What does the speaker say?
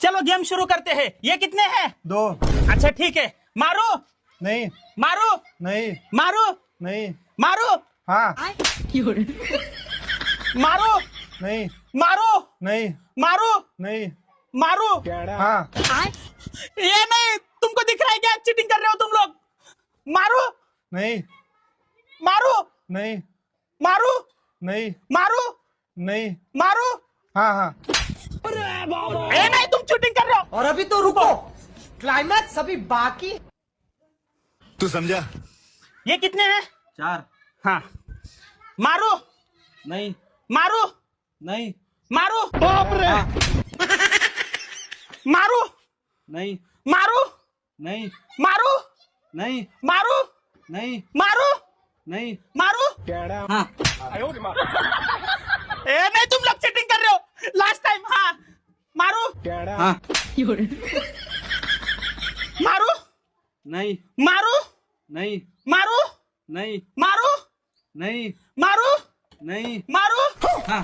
चलो गेम शुरू करते हैं। ये कितने हैं? 2 अच्छा ठीक है। मारो नहीं मारो नहीं मारो नहीं मारो हाँ मारो नहीं मारो नहीं मारो नहीं मारो। हाँ ये नहीं, तुमको दिख रहा है क्या चीटिंग कर रहे हो तुम लोग? मारो नहीं मारो नहीं मारो नहीं मारो नहीं मारो। हाँ हाँ ए नहीं, तुम चीटिंग कर रहे हो। और अभी तो रुको, क्लाइमैक्स अभी बाकी। तू समझा? ये कितने हैं? 4 हाँ मारो नहीं मारो नहीं मारो। बाप रे। मारो नहीं मारो नहीं मारो नहीं मारो नहीं मारो नहीं मारो। हाँ ए नहीं, तुम लोग चीटिंग कर रहे हो। Last time. हाँ मारो हाँ मारो नहीं मारो नहीं मारो नहीं मारो नहीं मारो नहीं मारो। हाँ